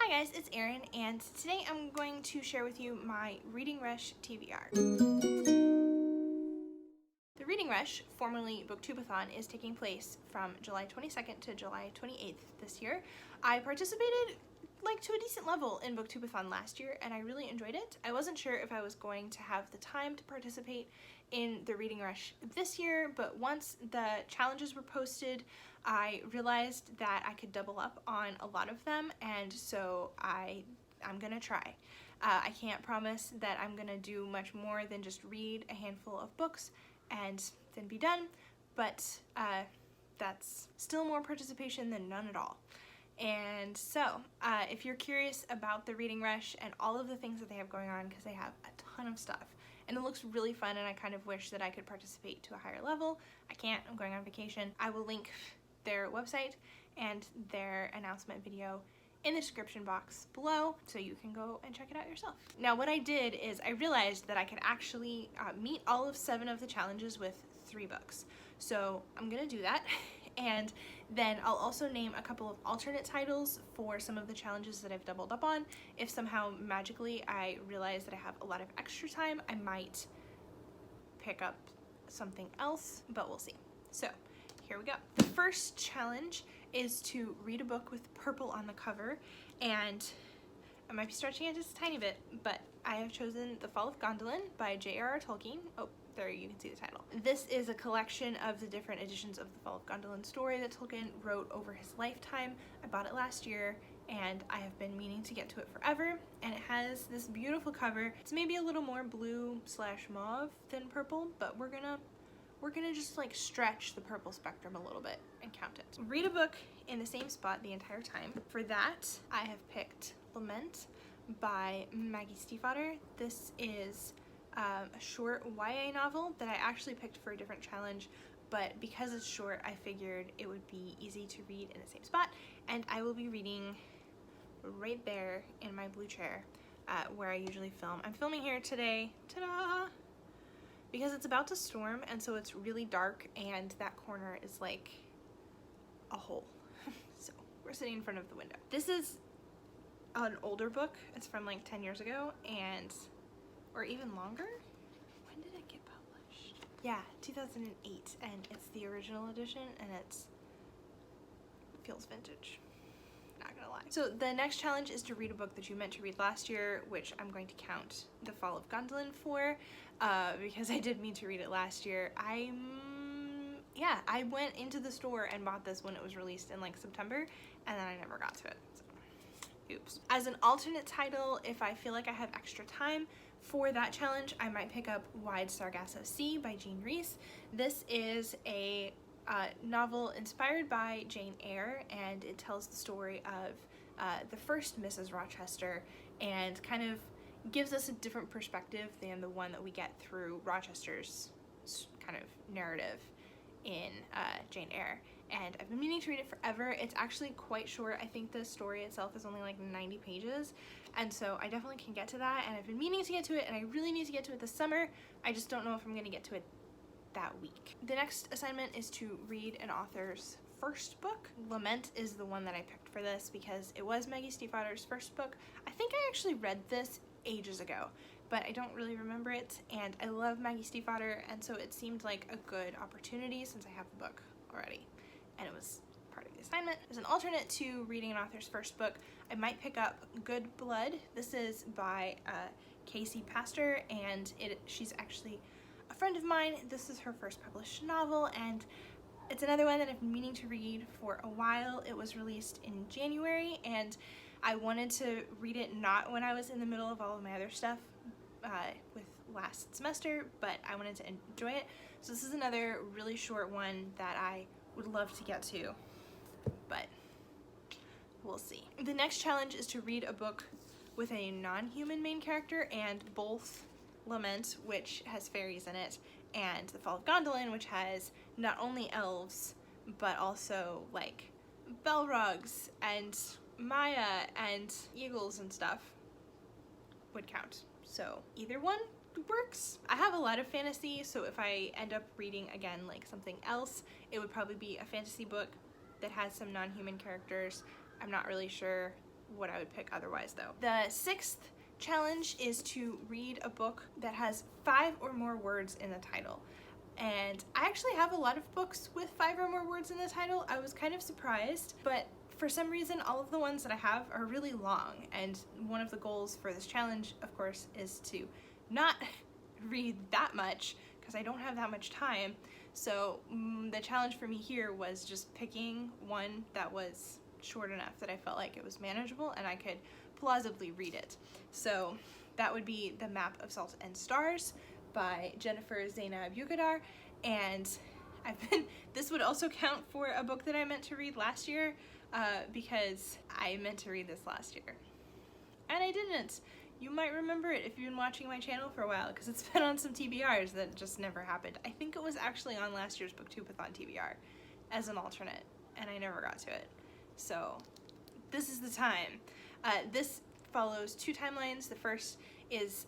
Hi guys, it's Erin, and today I'm going to share with you my Reading Rush TBR. The Reading Rush, formerly Booktubeathon, is taking place from July 22nd to July 28th this year. I participated to a decent level in Booktubeathon last year, and I really enjoyed it. I wasn't sure if I was going to have the time to participate in the Reading Rush this year, but once the challenges were posted, I realized that I could double up on a lot of them, and so I'm gonna try. I can't promise that I'm gonna do much more than just read a handful of books and then be done, but that's still more participation than none at all. And so, if you're curious about the Reading Rush and all of the things that they have going on, because they have a ton of stuff, and it looks really fun, and I kind of wish that I could participate to a higher level. I can't, I'm going on vacation. I will link their website and their announcement video in the description box below, so you can go and check it out yourself. Now, what I did is I realized that I could actually meet all of 7 of the challenges with 3 books. So I'm gonna do that, and then I'll also name a couple of alternate titles for some of the challenges that I've doubled up on. If somehow magically I realize that I have a lot of extra time, I might pick up something else, but we'll see. So here we go. The first challenge is to read a book with purple on the cover, and I might be stretching it just a tiny bit, but I have chosen The Fall of Gondolin by J.R.R. Tolkien. Oh, there you can see the title. This is a collection of the different editions of the Fall of Gondolin story that Tolkien wrote over his lifetime. I bought it last year, and I have been meaning to get to it forever, and it has this beautiful cover. It's maybe a little more blue/mauve than purple, but we're gonna just stretch the purple spectrum a little bit and count it. Read a book in the same spot the entire time. For that, I have picked Lament by Maggie Stiefvater. This is a short YA novel that I actually picked for a different challenge, but because it's short, I figured it would be easy to read in the same spot, and I will be reading right there in my blue chair where I usually film. I'm filming here today, ta-da! Because it's about to storm, and so it's really dark, and that corner is like a hole. So we're sitting in front of the window. This is an older book. It's from like 10 years ago, or even longer. When did it get published? Yeah, 2008, and it's the original edition, and it feels vintage. Not gonna lie. So the next challenge is to read a book that you meant to read last year, which I'm going to count The Fall of Gondolin for, because I did mean to read it last year. I went into the store and bought this when it was released in September, and then I never got to it. So, oops. As an alternate title, if I feel like I have extra time for that challenge, I might pick up Wide Sargasso Sea by Jean Rhys. This is a novel inspired by Jane Eyre, and it tells the story of the first Mrs. Rochester, and kind of gives us a different perspective than the one that we get through Rochester's kind of narrative in Jane Eyre. And I've been meaning to read it forever. It's actually quite short. I think the story itself is only 90 pages, and so I definitely can get to that, and I've been meaning to get to it, and I really need to get to it this summer. I just don't know if I'm gonna get to it that week. The next assignment is to read an author's first book. Lament is the one that I picked for this because it was Maggie Stiefvater's first book. I think I actually read this ages ago, but I don't really remember it, and I love Maggie Stiefvater, and so it seemed like a good opportunity since I have the book already, and it was part of the assignment. As an alternate to reading an author's first book, I might pick up Good Blood. This is by Casey Pastor, and she's actually a friend of mine. This is her first published novel, and it's another one that I've been meaning to read for a while. It was released in January, and I wanted to read it not when I was in the middle of all of my other stuff with last semester, but I wanted to enjoy it. So this is another really short one that I would love to get to, but we'll see. The next challenge is to read a book with a non-human main character, and both Lament, which has fairies in it, and The Fall of Gondolin, which has not only elves, but also Balrogs and Maya and eagles and stuff, would count. So either one works. I have a lot of fantasy, so if I end up reading again something else, it would probably be a fantasy book that has some non-human characters. I'm not really sure what I would pick otherwise though. The 6th challenge is to read a book that has 5 or more words in the title. And I actually have a lot of books with 5 or more words in the title. I was kind of surprised, but for some reason all of the ones that I have are really long, and one of the goals for this challenge, of course, is to not read that much because I don't have that much time. So the challenge for me here was just picking one that was short enough that I felt like it was manageable and I could plausibly read it. So that would be The Map of Salt and Stars by Jennifer Zainab Yugadar, and this would also count for a book that I meant to read last year because I meant to read this last year and I didn't. You might remember it if you've been watching my channel for a while, because it's been on some TBRs that just never happened. I think it was actually on last year's Booktubeathon TBR as an alternate, and I never got to it. So this is the time. This follows 2 timelines. The first is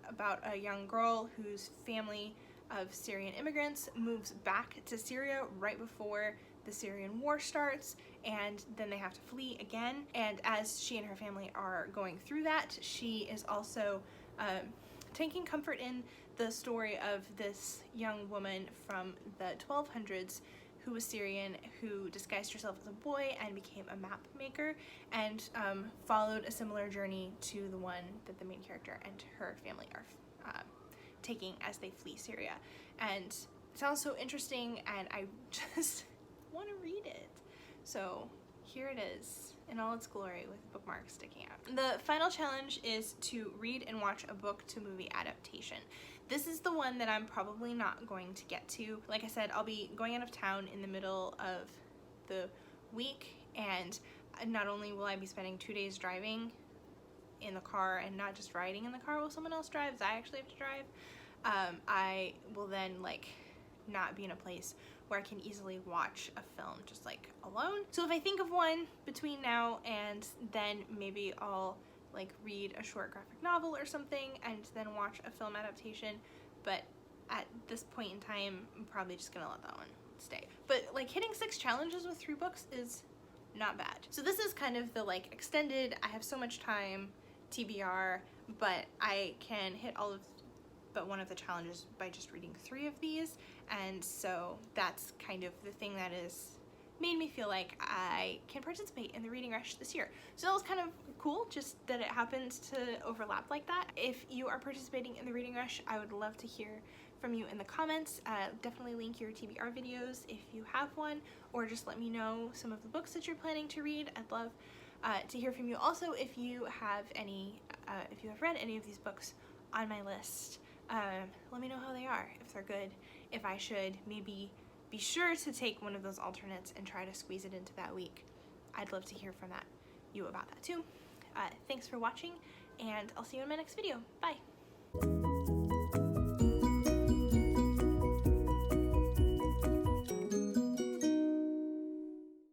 about a young girl whose family of Syrian immigrants moves back to Syria right before the Syrian war starts, and then they have to flee again. And as she and her family are going through that, she is also taking comfort in the story of this young woman from the 1200s who was Syrian, who disguised herself as a boy and became a map maker, and followed a similar journey to the one that the main character and her family are taking as they flee Syria. And it sounds so interesting, and I just want to read it. So here it is in all its glory with bookmarks sticking out. The final challenge is to read and watch a book to movie adaptation. This is the one that I'm probably not going to get to. Like I said, I'll be going out of town in the middle of the week, and not only will I be spending 2 days driving in the car and not just riding in the car while someone else drives, I actually have to drive. I will then not be in a place where I can easily watch a film just alone. So if I think of one between now and then, maybe I'll read a short graphic novel or something and then watch a film adaptation. But at this point in time, I'm probably just gonna let that one stay. But hitting 6 challenges with 3 books is not bad. So this is kind of the extended, I have so much time TBR, but I can hit all of but one of the challenges by just reading 3 of these, and so that's kind of the thing that has made me feel like I can participate in the reading rush this year. So that was kind of cool, just that it happens to overlap like that. If you are participating in the reading rush, I would love to hear from you in the comments. Definitely link your TBR videos if you have one, or just let me know some of the books that you're planning to read. I'd love to hear from you. Also, if you have read any of these books on my list, let me know how they are, if they're good, if I should maybe be sure to take one of those alternates and try to squeeze it into that week. I'd love to hear from you about that too. Thanks for watching, and I'll see you in my next video. Bye!